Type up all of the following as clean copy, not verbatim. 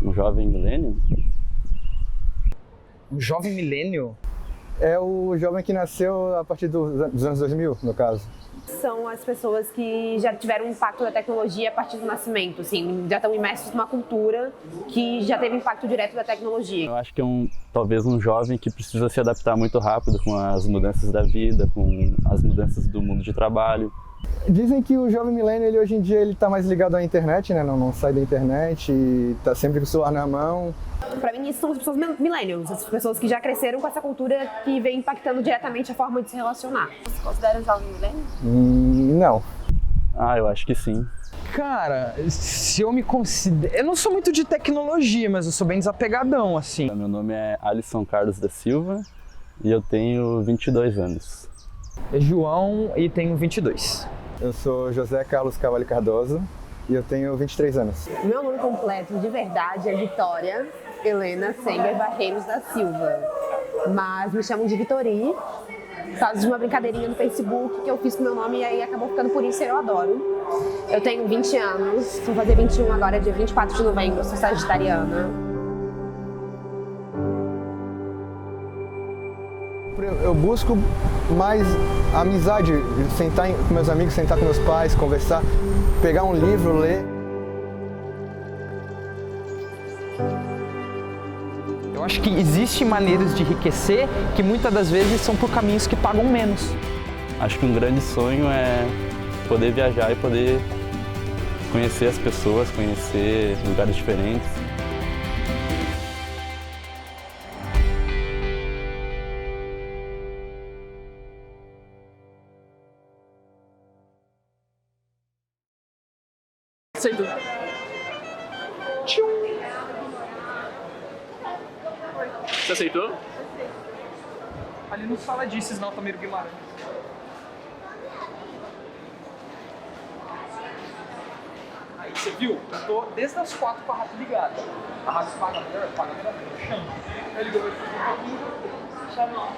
Um jovem milênio? Um jovem milênio? É o jovem que nasceu a partir dos anos 2000, no caso. São as pessoas que já tiveram impacto da tecnologia a partir do nascimento, assim, já estão imersos numa cultura que já teve impacto direto da tecnologia. Eu acho que talvez um jovem que precisa se adaptar muito rápido com as mudanças da vida, com as mudanças do mundo de trabalho. Dizem que o jovem milênio, ele, hoje em dia, ele tá mais ligado à internet, né? Não sai da internet, e tá sempre com o celular na mão. Para mim, isso são as pessoas millennials, as pessoas que já cresceram com essa cultura que vem impactando diretamente a forma de se relacionar. Você considera o jovem milênio? Não. Eu acho que sim. Cara, se eu me considero... Eu não sou muito de tecnologia, mas eu sou bem desapegadão, assim. Meu nome é Alisson Carlos da Silva e eu tenho 22 anos. É João e tenho 22. Eu sou José Carlos Cavalli Cardoso e eu tenho 23 anos. Meu nome completo, de verdade, é Vitória Helena Senger Barreiros da Silva. Mas me chamam de Vitori, por causa de uma brincadeirinha no Facebook que eu fiz com meu nome e aí acabou ficando por isso e eu adoro. Eu tenho 20 anos, vou fazer 21 agora, dia 24 de novembro, sou sagitariana. Eu busco mais amizade, sentar com meus amigos, sentar com meus pais, conversar, pegar um livro, ler. Eu acho que existem maneiras de enriquecer que muitas das vezes são por caminhos que pagam menos. Acho que um grande sonho é poder viajar e poder conhecer as pessoas, conhecer lugares diferentes. Aceitou. Você aceitou? Ali no Sala Disses, na Altamiro Guimarães. Aí, você viu? Eu tô desde as 4 com a rádio ligada. A rádio paga melhor, chama. Aí ligou um pouquinho, chama.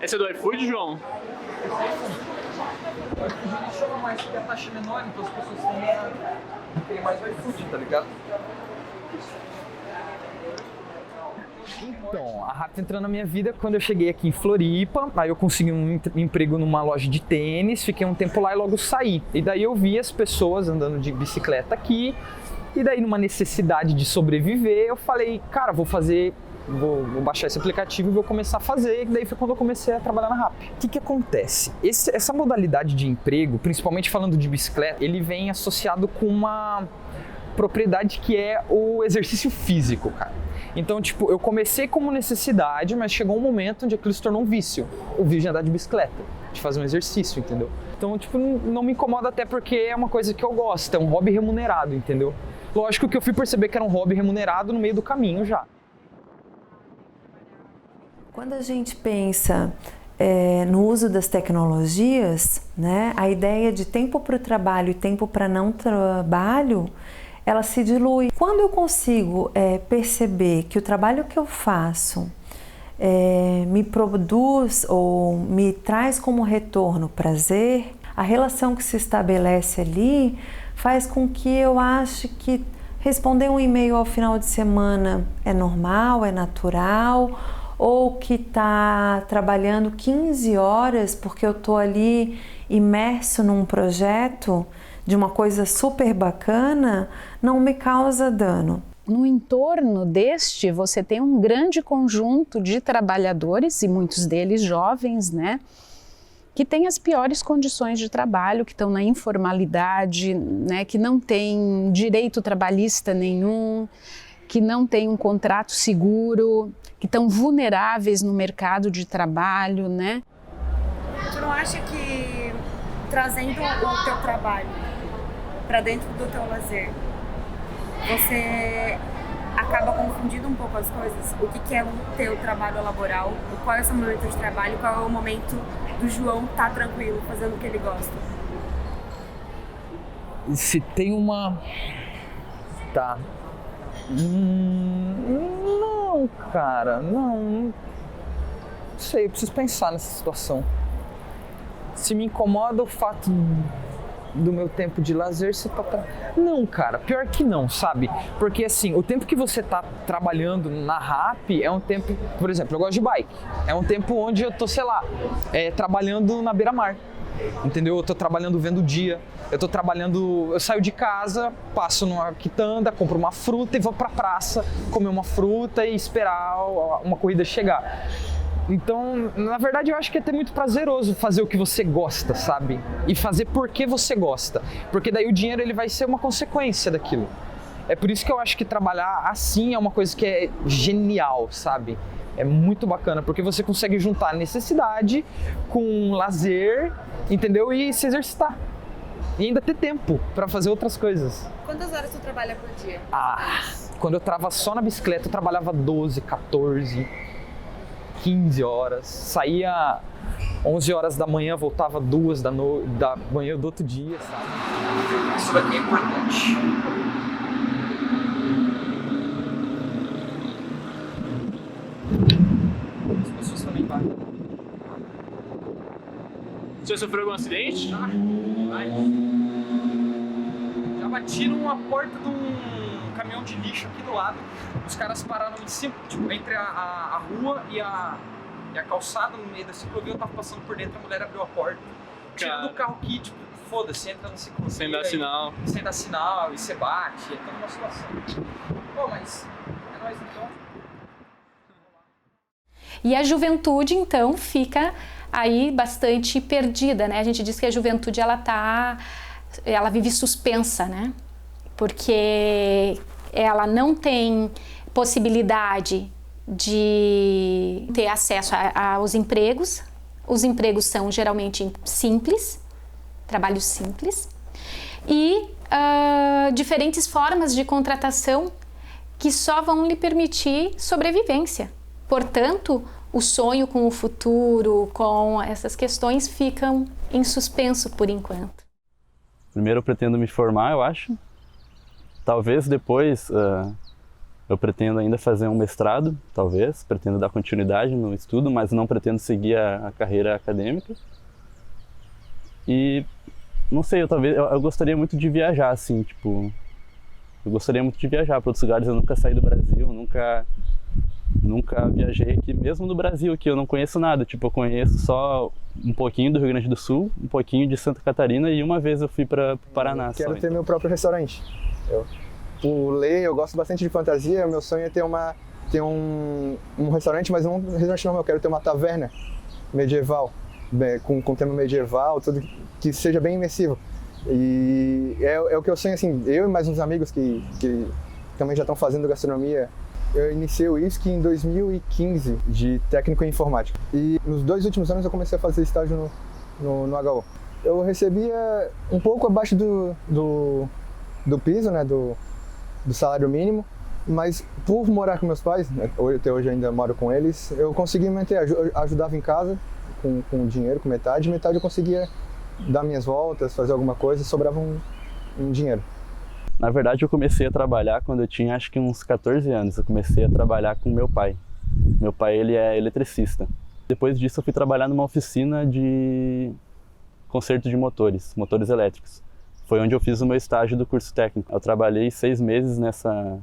Esse é do iFood, João? O iFood chama mais porque a taxa é menor, então as pessoas têm mais o iFood, tá ligado? Então, a Rappi entrou na minha vida quando eu cheguei aqui em Floripa, aí eu consegui um emprego numa loja de tênis, fiquei um tempo lá e logo saí. E daí eu vi as pessoas andando de bicicleta aqui, e daí numa necessidade de sobreviver, eu falei, cara, vou baixar esse aplicativo e vou começar a fazer, e daí foi quando eu comecei a trabalhar na Rappi. O que acontece? Essa modalidade de emprego, principalmente falando de bicicleta, ele vem associado com uma propriedade que é o exercício físico, cara. Então, tipo, eu comecei como necessidade, mas chegou um momento onde aquilo se tornou um vício. O vício de andar de bicicleta, de fazer um exercício, entendeu? Então, tipo, não me incomoda até porque é uma coisa que eu gosto, é um hobby remunerado, entendeu? Lógico que eu fui perceber que era um hobby remunerado no meio do caminho já. Quando a gente pensa no uso das tecnologias, né, a ideia de tempo para o trabalho e tempo para não trabalho, ela se dilui. Quando eu consigo perceber que o trabalho que eu faço me produz ou me traz como retorno prazer, a relação que se estabelece ali faz com que eu ache que responder um e-mail ao final de semana é normal, é natural, ou que está trabalhando 15 horas porque eu estou ali imerso num projeto de uma coisa super bacana, não me causa dano. No entorno deste, você tem um grande conjunto de trabalhadores, e muitos deles jovens, né? Que têm as piores condições de trabalho, que estão na informalidade, né? Que não têm direito trabalhista nenhum, que não têm um contrato seguro, que estão vulneráveis no mercado de trabalho, né? Tu não acha que trazendo o teu trabalho para dentro do teu lazer, você acaba confundindo um pouco as coisas? O que é o teu trabalho laboral? Qual é o seu momento de trabalho? Qual é o momento do João estar tranquilo, fazendo o que ele gosta? Se tem uma... Tá. Não, cara, não sei, eu preciso pensar nessa situação. Se me incomoda o fato do meu tempo de lazer você tá... Não, cara, pior que não, sabe? Porque assim, o tempo que você tá trabalhando na RAP é um tempo, por exemplo, eu gosto de bike, é um tempo onde eu tô, sei lá, trabalhando na beira-mar, entendeu? Eu tô trabalhando vendo o dia, eu tô trabalhando, eu saio de casa, passo numa quitanda, compro uma fruta e vou pra praça comer uma fruta e esperar uma corrida chegar. Então, na verdade, eu acho que é até muito prazeroso fazer o que você gosta, sabe? E fazer porque você gosta. Porque daí o dinheiro ele vai ser uma consequência daquilo. É por isso que eu acho que trabalhar assim é uma coisa que é genial, sabe? É muito bacana, porque você consegue juntar necessidade com lazer, entendeu? E se exercitar. E ainda ter tempo para fazer outras coisas. Quantas horas tu trabalha por dia? Quando eu tava só na bicicleta, eu trabalhava 12, 14... 15 horas, saía 11 horas da manhã, voltava 2 da manhã do outro dia, sabe? Isso daqui é importante. As pessoas também batem. Você sofreu algum acidente? Já bati numa porta de um caminhão de lixo aqui do lado. Os caras pararam em cima, tipo, entre a rua e a calçada, no meio da ciclovia, eu tava passando por dentro, a mulher abriu a porta. Tirando o carro aqui, tipo, foda-se, entra na ciclovia. Sem dar sinal. Sem dar sinal, e você bate, é toda uma situação. Pô, mas é nóis então. E a juventude, então, fica aí bastante perdida, né? A gente diz que a juventude, ela vive suspensa, né? Porque ela não tem possibilidade de ter acesso aos empregos. Os empregos são geralmente simples, trabalhos simples, e diferentes formas de contratação que só vão lhe permitir sobrevivência. Portanto, o sonho com o futuro, com essas questões, ficam em suspenso por enquanto. Primeiro eu pretendo me formar, eu acho. Talvez depois eu pretendo ainda fazer um mestrado, talvez. Pretendo dar continuidade no estudo, mas não pretendo seguir a carreira acadêmica. E não sei, eu gostaria muito de viajar, assim, tipo... Eu gostaria muito de viajar para outros lugares. Eu nunca saí do Brasil, nunca viajei aqui, mesmo no Brasil, aqui eu não conheço nada. Tipo, eu conheço só um pouquinho do Rio Grande do Sul, um pouquinho de Santa Catarina e uma vez eu fui para o Paraná. Quero ter meu próprio restaurante. Eu gosto bastante de fantasia, meu sonho é ter um restaurante, mas não um restaurante normal, eu quero ter uma taverna medieval, com tema medieval, tudo que seja bem imersivo. E é o que eu sonho, assim, eu e mais uns amigos que também já estão fazendo gastronomia. Eu iniciei o IFSC em 2015, de técnico em informática. E nos 2 últimos anos eu comecei a fazer estágio no HU. Eu recebia um pouco abaixo do piso, né, do salário mínimo, mas por morar com meus pais, né, até hoje ainda moro com eles, eu consegui manter, ajudava em casa com dinheiro, com metade eu conseguia dar minhas voltas, fazer alguma coisa, sobrava um dinheiro. Na verdade, eu comecei a trabalhar quando eu tinha acho que uns 14 anos. Eu comecei a trabalhar com meu pai. Meu pai, ele é eletricista. Depois disso, eu fui trabalhar numa oficina de conserto de motores elétricos. Foi onde eu fiz o meu estágio do curso técnico. Eu trabalhei 6 meses nessa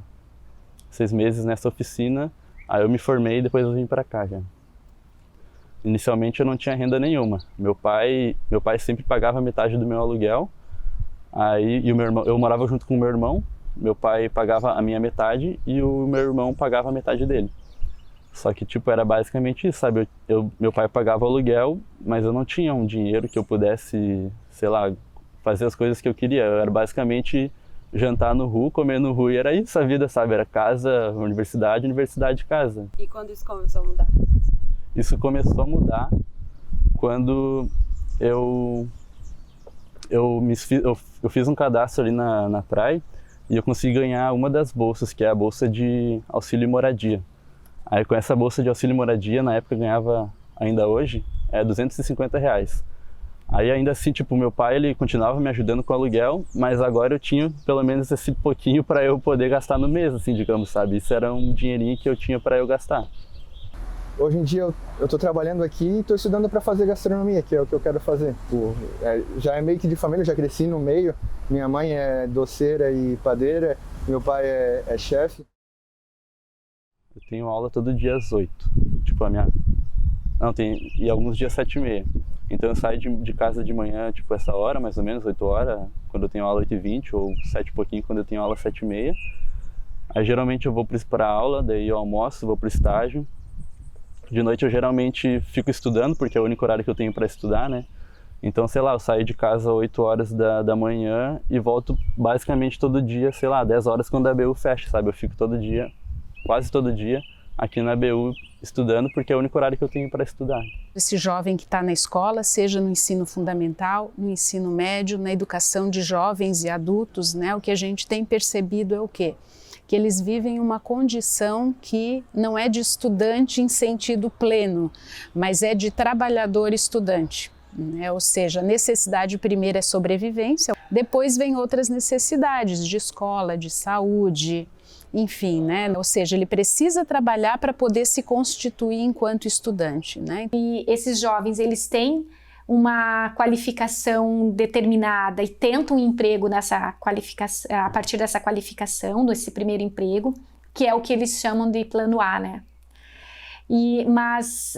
oficina, aí eu me formei e depois eu vim para cá já. Inicialmente eu não tinha renda nenhuma. Meu pai sempre pagava metade do meu aluguel. Aí, eu morava junto com o meu irmão, meu pai pagava a minha metade e o meu irmão pagava a metade dele. Só que, tipo, era basicamente isso, sabe? Meu pai pagava o aluguel, mas eu não tinha um dinheiro que eu pudesse, sei lá, fazer as coisas que eu queria. Eu era basicamente jantar no RU, comer no RU e era isso a vida, sabe? Era casa, universidade, casa. E quando isso começou a mudar? Isso começou a mudar quando eu fiz um cadastro ali na praia e eu consegui ganhar uma das bolsas, que é a bolsa de auxílio moradia. Aí com essa bolsa de auxílio moradia, na época eu ganhava, ainda hoje, R$250. Aí ainda assim, tipo, meu pai, ele continuava me ajudando com o aluguel, mas agora eu tinha pelo menos esse pouquinho para eu poder gastar no mês, assim, digamos, sabe? Isso era um dinheirinho que eu tinha para eu gastar. hoje em dia eu tô trabalhando aqui e tô estudando para fazer gastronomia, que é o que eu quero fazer. Já é meio que de família, já cresci no meio. Minha mãe é doceira e padeira, meu pai é chefe. Eu tenho aula todo dia às 8. Tipo, e alguns dias 7h30. Então eu saio de casa de manhã, tipo, essa hora, mais ou menos, 8 horas, quando eu tenho aula 8h20, ou 7 e pouquinho, quando eu tenho aula 7h30. Aí geralmente eu vou para a aula, daí eu almoço, vou para o estágio. De noite eu geralmente fico estudando, porque é o único horário que eu tenho para estudar, né? Então, sei lá, eu saio de casa às 8 horas da manhã e volto basicamente todo dia, sei lá, 10 horas quando a ABU fecha, sabe? Eu fico todo dia, quase todo dia, aqui na ABU estudando, porque é o único horário que eu tenho para estudar. Esse jovem que está na escola, seja no ensino fundamental, no ensino médio, na educação de jovens e adultos, né? O que a gente tem percebido é o quê? Que eles vivem uma condição que não é de estudante em sentido pleno, mas é de trabalhador estudante. Ou seja, a necessidade primeira é sobrevivência, depois vem outras necessidades de escola, de saúde, enfim, né? Ou seja, ele precisa trabalhar para poder se constituir enquanto estudante, né? E esses jovens, eles têm uma qualificação determinada e tentam um emprego nessa qualificação, a partir dessa qualificação, desse primeiro emprego, que é o que eles chamam de plano A, né? Mas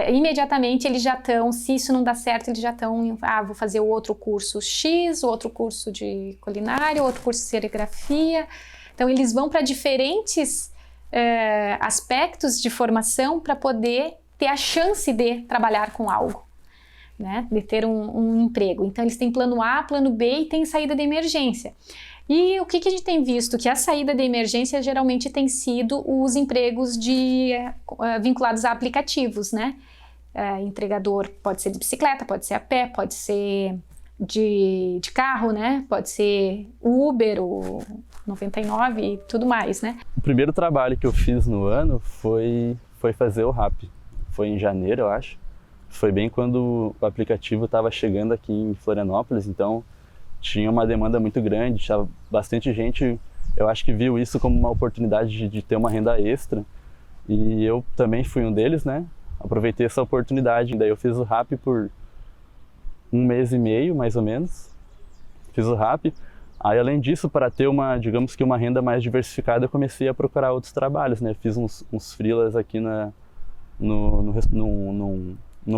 imediatamente eles já estão, se isso não dá certo, eles já estão, vou fazer o outro curso X, o outro curso de culinária, outro curso de serigrafia. Então eles vão para diferentes aspectos de formação para poder ter a chance de trabalhar com algo, né? De ter um emprego. Então eles têm plano A, plano B e tem saída de emergência. E o que a gente tem visto? Que a saída de emergência geralmente tem sido os empregos vinculados a aplicativos, né? Entregador pode ser de bicicleta, pode ser a pé, pode ser de carro, né? Pode ser Uber, o 99 e tudo mais, né? O primeiro trabalho que eu fiz no ano foi fazer o RAP. Foi em janeiro, eu acho. Foi bem quando o aplicativo estava chegando aqui em Florianópolis, então tinha uma demanda muito grande, tinha bastante gente, eu acho que viu isso como uma oportunidade de ter uma renda extra, e eu também fui um deles, né? Aproveitei essa oportunidade, daí eu fiz o RAP por 1 mês e meio, mais ou menos, fiz o RAP. Aí, além disso, para ter digamos que uma renda mais diversificada, eu comecei a procurar outros trabalhos, né? Fiz uns freelas aqui no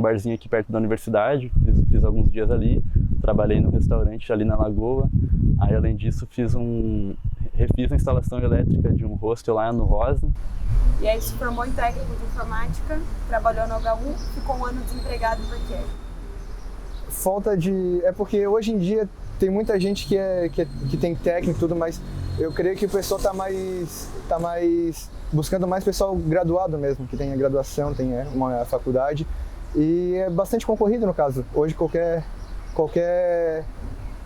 barzinho aqui perto da universidade, fiz alguns dias ali, trabalhei no restaurante ali na Lagoa. Aí, além disso, refiz a instalação elétrica de um hostel lá no Rosa. E aí se formou em técnico de informática, trabalhou no HU, ficou 1 ano desempregado por quê? É porque hoje em dia tem muita gente que tem técnico e tudo, mas eu creio que o pessoal tá mais buscando mais pessoal graduado mesmo, que tem a graduação, tem uma faculdade. E é bastante concorrido no caso. Hoje qualquer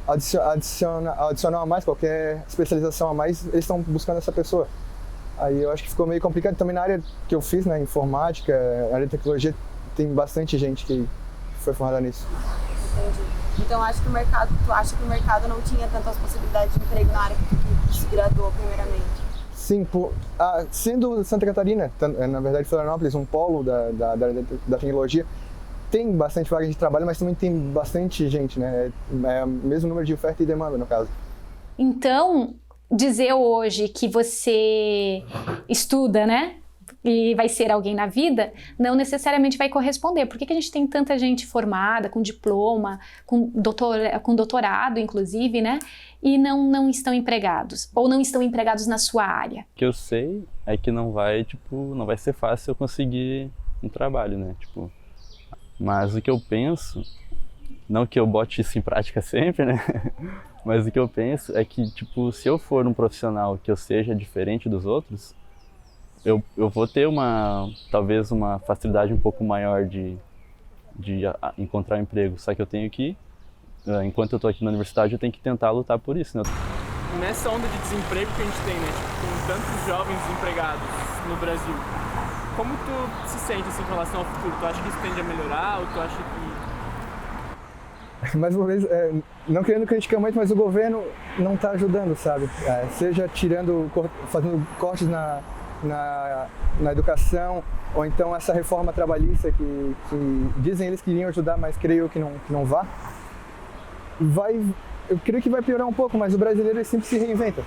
adicional a mais, qualquer especialização a mais, eles estão buscando essa pessoa. Aí eu acho que ficou meio complicado. Também na área que eu fiz, né, informática, na área de tecnologia, tem bastante gente que foi formada nisso. Entendi. Então tu acha que o mercado não tinha tantas possibilidades de emprego na área que tu se graduou primeiramente? Sim, sendo Santa Catarina, na verdade Florianópolis, um polo da tecnologia, tem bastante vaga de trabalho, mas também tem bastante gente, né? É o mesmo número de oferta e demanda, no caso. Então, dizer hoje que você estuda, né? E vai ser alguém na vida, não necessariamente vai corresponder. Por que a gente tem tanta gente formada, com diploma, com doutorado, inclusive, né? E não estão empregados, ou não estão empregados na sua área? O que eu sei é que não vai ser fácil eu conseguir um trabalho, né? Mas o que eu penso, não que eu bote isso em prática sempre, né? Mas o que eu penso é que, se eu for um profissional que eu seja diferente dos outros, eu vou ter talvez uma facilidade um pouco maior de encontrar um emprego, só que eu tenho que, enquanto eu estou aqui na universidade, eu tenho que tentar lutar por isso, né? Nessa onda de desemprego que a gente tem, né, com tantos jovens desempregados no Brasil, como tu se sente assim, em relação ao futuro? Tu acha que isso tende a melhorar ou tu acha que... Mais uma vez, não querendo criticar muito, mas o governo não está ajudando, sabe? Seja fazendo cortes na educação, ou então essa reforma trabalhista que dizem eles que iriam ajudar, mas creio que não vá, eu creio que vai piorar um pouco, mas o brasileiro ele sempre se reinventa.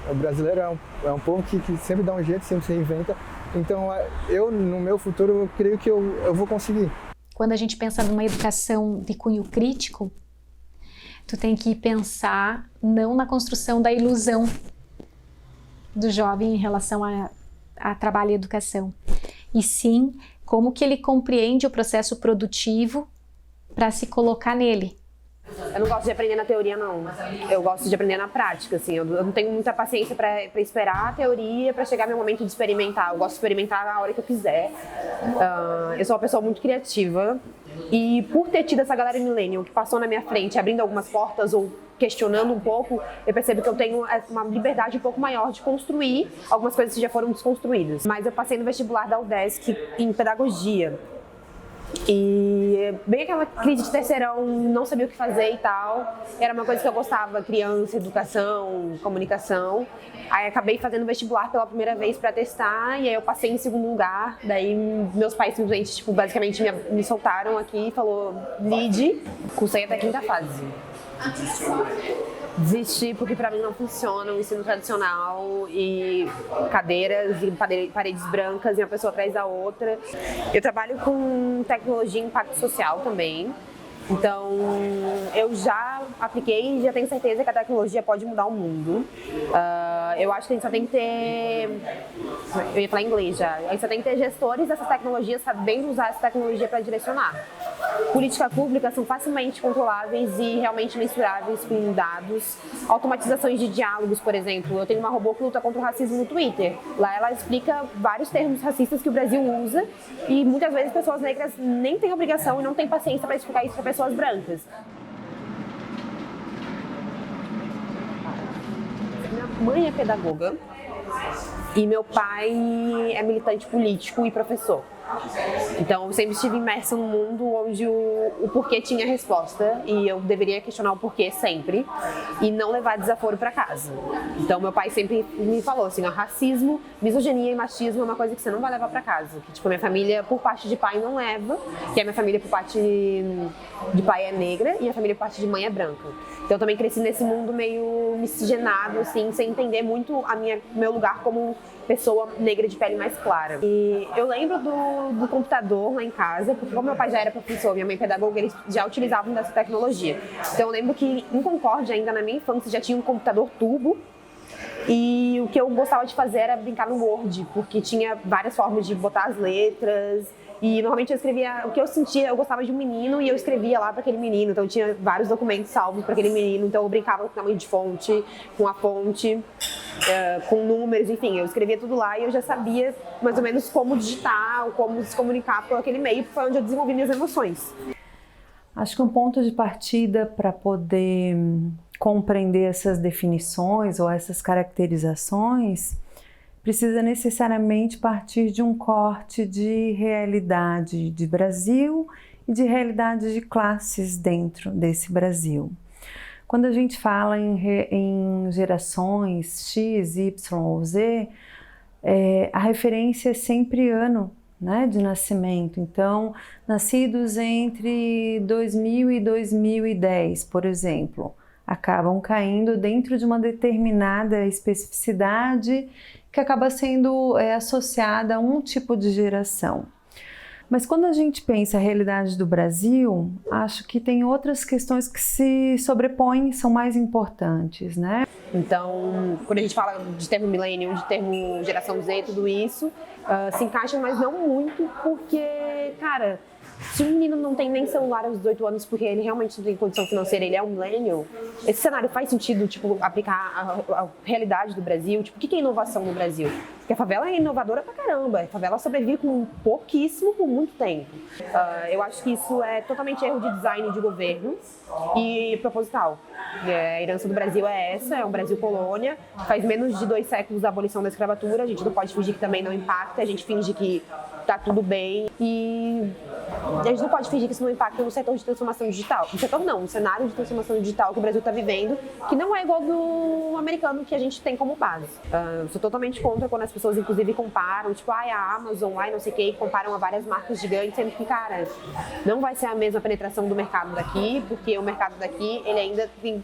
O brasileiro é um povo que sempre dá um jeito, sempre se reinventa. Então, eu, no meu futuro, eu creio que eu vou conseguir. Quando a gente pensa numa educação de cunho crítico, tu tem que pensar não na construção da ilusão do jovem em relação a trabalho e educação, e sim como que ele compreende o processo produtivo para se colocar nele. Eu não gosto de aprender na teoria, não. Eu gosto de aprender na prática, assim. Eu não tenho muita paciência para esperar a teoria para chegar meu momento de experimentar. Eu gosto de experimentar na hora que eu quiser. Eu sou uma pessoa muito criativa e por ter tido essa galera millennial que passou na minha frente, abrindo algumas portas ou questionando um pouco, eu percebo que eu tenho uma liberdade um pouco maior de construir algumas coisas que já foram desconstruídas. Mas eu passei no vestibular da UDESC em pedagogia. E bem aquela crise de terceirão, não sabia o que fazer e tal. Era uma coisa que eu gostava, criança, educação, comunicação. Aí acabei fazendo vestibular pela primeira vez para testar e aí eu passei em segundo lugar. Daí meus pais simplesmente, basicamente me soltaram aqui e falou, lide, cursei até a 5ª fase. Desisti porque pra mim não funciona o ensino tradicional e cadeiras e paredes brancas e uma pessoa atrás da outra. Eu trabalho com tecnologia e impacto social também. Então, eu já apliquei e já tenho certeza que a tecnologia pode mudar o mundo. Eu acho que a gente só tem que ter... Eu ia falar em inglês já. A gente só tem que ter gestores dessas tecnologias sabendo usar essa tecnologia para direcionar. Políticas públicas são facilmente controláveis e realmente mensuráveis com dados. Automatizações de diálogos, por exemplo. Eu tenho uma robô que luta contra o racismo no Twitter. Lá ela explica vários termos racistas que o Brasil usa e muitas vezes pessoas negras nem têm obrigação e não têm paciência para explicar isso para pessoas brancas. Minha mãe é pedagoga e meu pai é militante político e professor. Então eu sempre estive imersa num mundo onde o porquê tinha resposta e eu deveria questionar o porquê sempre e não levar desaforo para casa. Então meu pai sempre me falou assim, racismo, misoginia e machismo é uma coisa que você não vai levar para casa. Que tipo, minha família por parte de pai não leva, que a minha família por parte de pai é negra e a família por parte de mãe é branca. Então eu também cresci nesse mundo meio miscigenado, assim, sem entender muito meu lugar como pessoa negra de pele mais clara. E eu lembro do computador lá em casa, porque como meu pai já era professor, minha mãe pedagoga, eles já utilizavam dessa tecnologia. Então eu lembro que em Concórdia, ainda na minha infância, já tinha um computador turbo. E o que eu gostava de fazer era brincar no Word, porque tinha várias formas de botar as letras. E normalmente eu escrevia o que eu sentia, eu gostava de um menino e eu escrevia lá para aquele menino. Então tinha vários documentos salvos para aquele menino. Então eu brincava com o tamanho de fonte, com a fonte, com números, enfim. Eu escrevia tudo lá e eu já sabia mais ou menos como digitar, como se comunicar por aquele meio, porque foi onde eu desenvolvi minhas emoções. Acho que um ponto de partida para poder compreender essas definições ou essas caracterizações precisa necessariamente partir de um corte de realidade de Brasil e de realidade de classes dentro desse Brasil. Quando a gente fala em gerações X, Y ou Z, a referência é sempre ano, né, de nascimento. Então, nascidos entre 2000 e 2010, por exemplo, acabam caindo dentro de uma determinada especificidade que acaba sendo associada a um tipo de geração. Mas quando a gente pensa a realidade do Brasil, acho que tem outras questões que se sobrepõem e são mais importantes, né? Então, quando a gente fala de termo millennial, de termo geração Z, tudo isso, se encaixa, mas não muito, porque, cara, se um menino não tem nem celular aos 18 anos porque ele realmente não tem condição financeira, ele é um millennial, esse cenário faz sentido, tipo, aplicar a realidade do Brasil? Tipo, o que é inovação no Brasil? Porque a favela é inovadora pra caramba, a favela sobrevive com pouquíssimo por muito tempo. Eu acho que isso é totalmente erro de design de governo e proposital. A herança do Brasil é essa, é um Brasil colônia, faz menos de 2 séculos da abolição da escravatura, a gente não pode fingir que também não impacta, a gente finge que tá tudo bem e a gente não pode fingir que isso não impacta no setor de transformação digital. No setor não, no cenário de transformação digital que o Brasil está vivendo, que não é igual do americano que a gente tem como base. Sou totalmente contra quando as pessoas, inclusive, comparam, tipo, a Amazon, não sei o que, comparam a várias marcas gigantes, sendo que, cara, não vai ser a mesma penetração do mercado daqui, porque o mercado daqui, ele ainda tem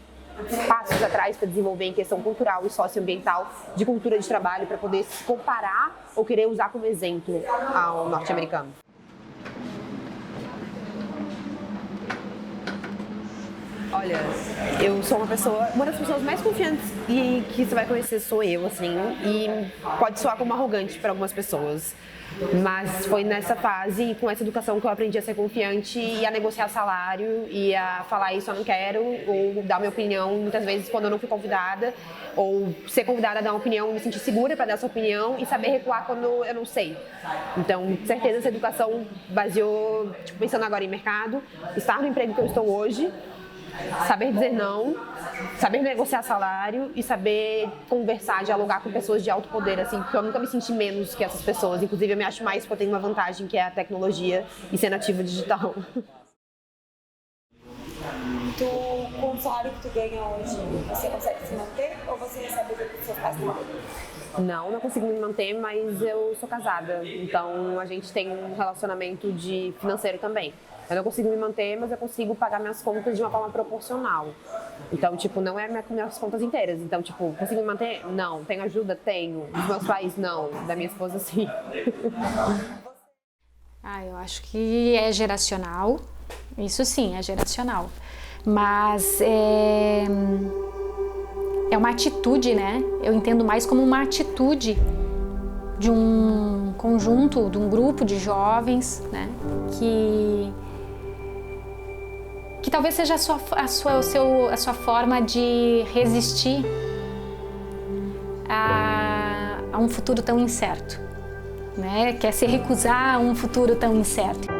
passos atrás para desenvolver em questão cultural e socioambiental, de cultura de trabalho, para poder se comparar ou querer usar como exemplo ao norte-americano. Olha, eu sou uma das pessoas mais confiantes e que você vai conhecer sou eu, assim, e pode soar como arrogante para algumas pessoas, mas foi nessa fase e com essa educação que eu aprendi a ser confiante e a negociar salário e a falar isso eu não quero, ou dar minha opinião muitas vezes quando eu não fui convidada, ou ser convidada a dar uma opinião, me sentir segura para dar essa opinião e saber recuar quando eu não sei. Então, com certeza essa educação baseou, tipo, pensando agora em mercado, estar no emprego que eu estou hoje, saber dizer não, saber negociar salário e saber conversar, dialogar com pessoas de alto poder, assim, porque eu nunca me senti menos que essas pessoas. Inclusive, eu me acho mais porque eu tenho uma vantagem, que é a tecnologia e ser nativa digital. Com o salário que tu ganha hoje, você consegue se manter ou você recebe do seu pai? Não consigo me manter, mas eu sou casada, então a gente tem um relacionamento financeiro também. Eu não consigo me manter, mas eu consigo pagar minhas contas de uma forma proporcional. Então, tipo, não é minhas contas inteiras. Então, tipo, consigo me manter? Não. Tenho ajuda? Tenho. Dos meus pais? Não. Da minha esposa, sim. Eu acho que é geracional. Isso sim, é geracional. Mas é uma atitude, né? Eu entendo mais como uma atitude de um conjunto, de um grupo de jovens, né? Que talvez seja a sua forma de resistir a um futuro tão incerto, né? Quer se recusar a um futuro tão incerto.